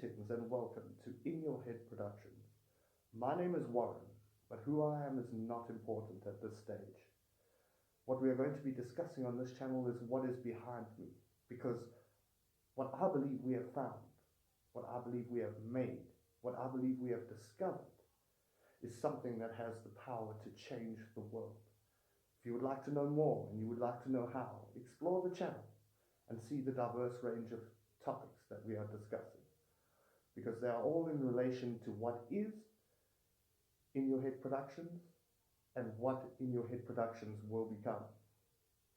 Greetings and welcome to In Your Head Productions. My name is Warren, but who I am is not important at this stage. What we are going to be discussing on this channel is what is behind me, because what I believe we have found, what I believe we have made, what I believe we have discovered is something that has the power to change the world. If you would like to know more and you would like to know how, explore the channel and see the diverse range of topics that we are discussing, because they are all in relation to what is In Your Head Productions and what In Your Head Productions will become.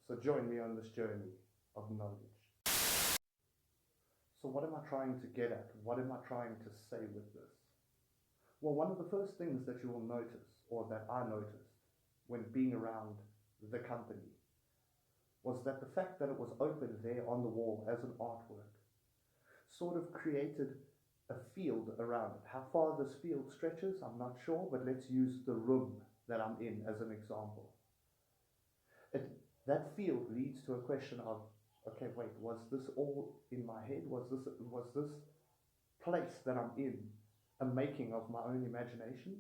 So join me on this journey of knowledge. So what am I trying to get at? What am I trying to say with this? Well, one of the first things that you will notice, or that I noticed when being around the company, was that the fact that it was open there on the wall as an artwork sort of created a field around it. How far this field stretches, I'm not sure, but let's use the room that I'm in as an example. That field leads to a question of, okay, wait, was this all in my head? Was this place that I'm in a making of my own imagination?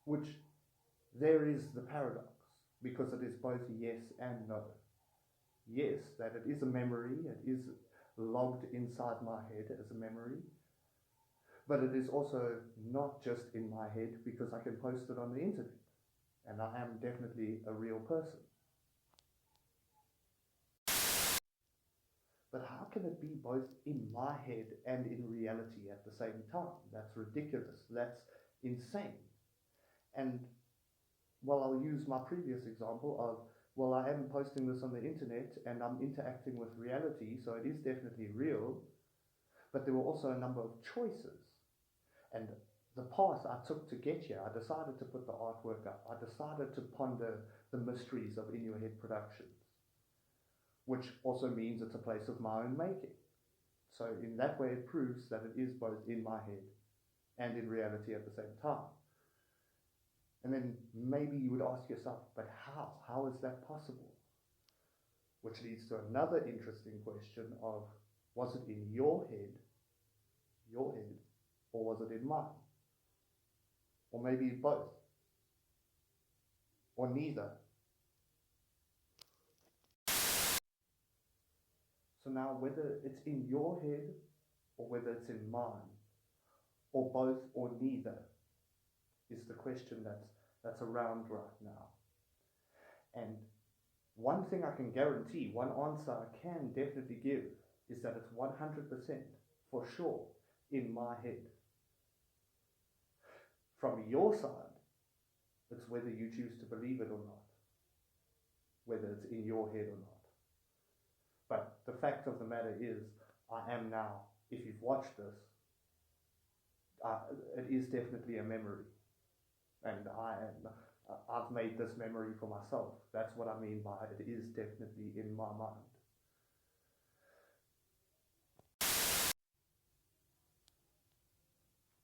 Which there is the paradox, because it is both yes and no. Yes, that it is a memory, it is logged inside my head as a memory, but it is also not just in my head, because I can post it on the internet, and I am definitely a real person. But how can it be both in my head and in reality at the same time? That's ridiculous. That's insane. And, well, I'll use my previous example of, well, I am posting this on the internet and I'm interacting with reality, so it is definitely real, but there were also a number of choices. And the path I took to get here, I decided to put the artwork up. I decided to ponder the mysteries of In Your Head Productions, which also means it's a place of my own making. So in that way it proves that it is both in my head and in reality at the same time. And then maybe you would ask yourself, but how? How is that possible? Which leads to another interesting question of, was it in your head, or was it in mine? Or maybe both, or neither. So now whether it's in your head, or whether it's in mine, or both, or neither, is the question that's around right now. And one thing I can guarantee, one answer I can definitely give, is that it's 100% for sure in my head. From your side, it's whether you choose to believe it or not, whether it's in your head or not. But the fact of the matter is, I am now, if you've watched this, it is definitely a memory. And I've made this memory for myself. That's what I mean by it is definitely in my mind.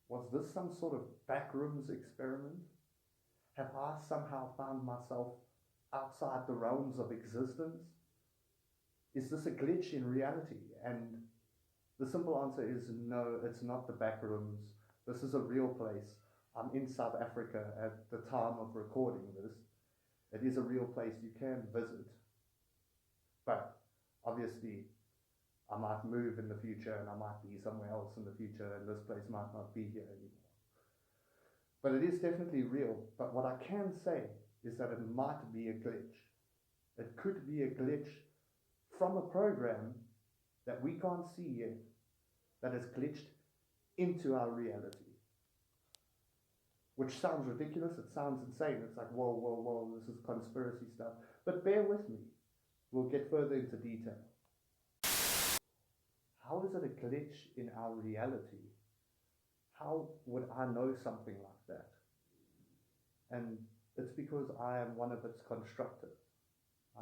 Was this some sort of backrooms experiment? Have I somehow found myself outside the realms of existence? Is this a glitch in reality? And the simple answer is no, it's not the backrooms. This is a real place. I'm in South Africa at the time of recording this. It is a real place you can visit. But obviously, I might move in the future and I might be somewhere else in the future and this place might not be here anymore. But it is definitely real. But what I can say is that it might be a glitch. It could be a glitch from a program that we can't see yet, that has glitched into our reality. Which sounds ridiculous, it sounds insane. It's like, whoa, this is conspiracy stuff. But bear with me. We'll get further into detail. How is it a glitch in our reality? How would I know something like that? And it's because I am one of its constructors.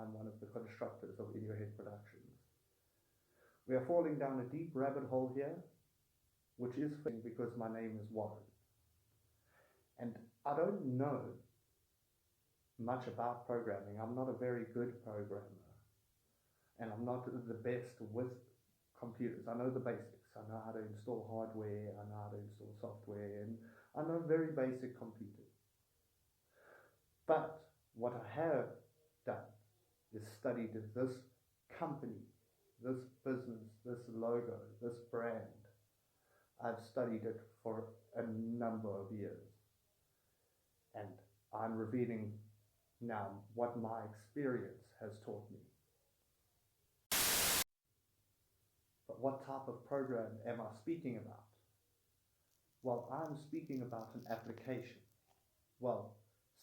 I'm one of the constructors of In Your Head Productions. We are falling down a deep rabbit hole here, which is because my name is Warren. And I don't know much about programming. I'm not a very good programmer. And I'm not the best with computers. I know the basics. I know how to install hardware, I know how to install software, and I know very basic computers. But what I have done is studied this company, this business, this logo, this brand. I've studied it for a number of years. And I'm revealing now what my experience has taught me. But what type of program am I speaking about? Well, I'm speaking about an application. Well,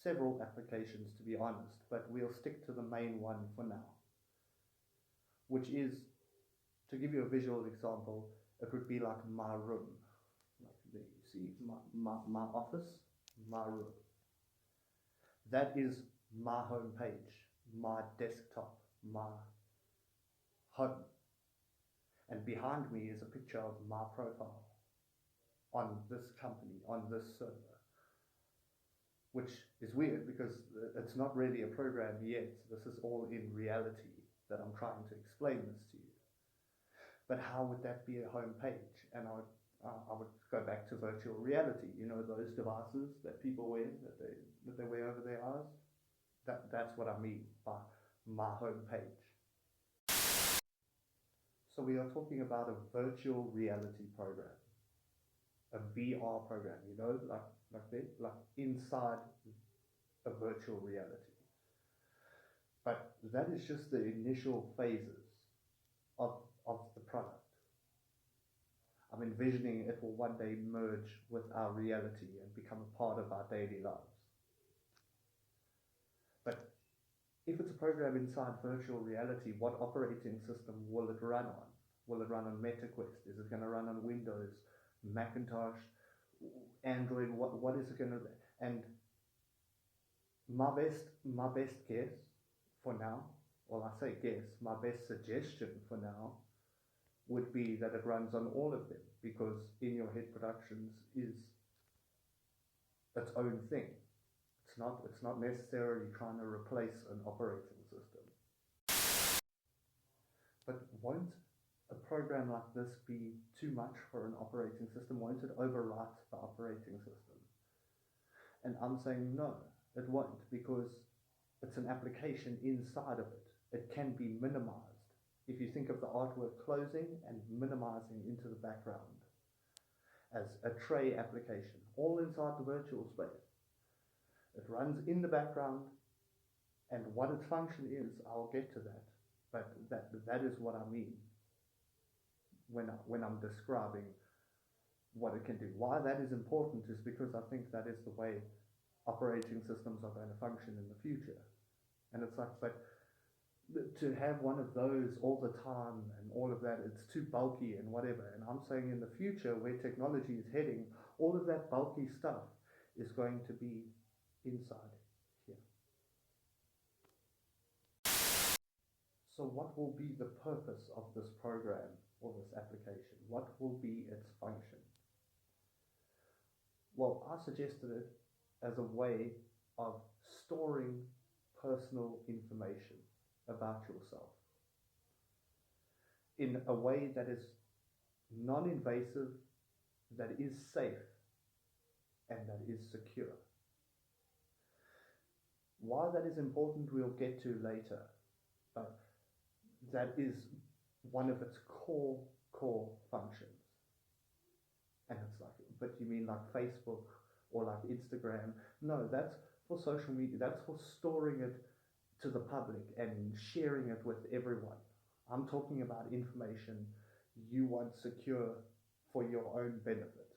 several applications to be honest, but we'll stick to the main one for now. Which is, to give you a visual example, it would be like my room. Like there you see my office, my room. That is my home page, my desktop, my home. And behind me is a picture of my profile on this company, on this server. Which is weird because it's not really a program yet. This is all in reality that I'm trying to explain this to you. But how would that be a home page? And I would go back to virtual reality. You know, those devices that people wear, that they wear over their eyes? That's what I mean by my home page. So we are talking about a virtual reality program, a VR program, you know, like inside a virtual reality. But that is just the initial phases of the product. I'm envisioning it will one day merge with our reality and become a part of our daily lives. But if it's a program inside virtual reality, what operating system will it run on? Will it run on MetaQuest? Is it going to run on Windows, Macintosh, Android? What is it going to? And my best guess for now, well, I say guess, my best suggestion for now would be that it runs on all of them, because In Your Head Productions is its own thing. It's not necessarily trying to replace an operating system. But won't a program like this be too much for an operating system? Won't it overwrite the operating system? And I'm saying no, it won't, because it's an application inside of it. It can be minimized. If you think of the artwork closing and minimizing into the background as a tray application, all inside the virtual space. It runs in the background, and what its function is, I'll get to that. But that is what I mean when I'm describing what it can do. Why that is important is because I think that is the way operating systems are going to function in the future. And it's like, but to have one of those all the time and all of that, it's too bulky and whatever. And I'm saying in the future, where technology is heading, all of that bulky stuff is going to be inside here. So what will be the purpose of this program or this application? What will be its function? Well, I suggested it as a way of storing personal information about yourself in a way that is non-invasive, that is safe, and that is secure. Why that is important, we'll get to later, but that is one of its core functions. And it's like, but you mean like Facebook or like Instagram? No, that's for social media. That's for storing it to the public and sharing it with everyone. I'm talking about information you want secure for your own benefit.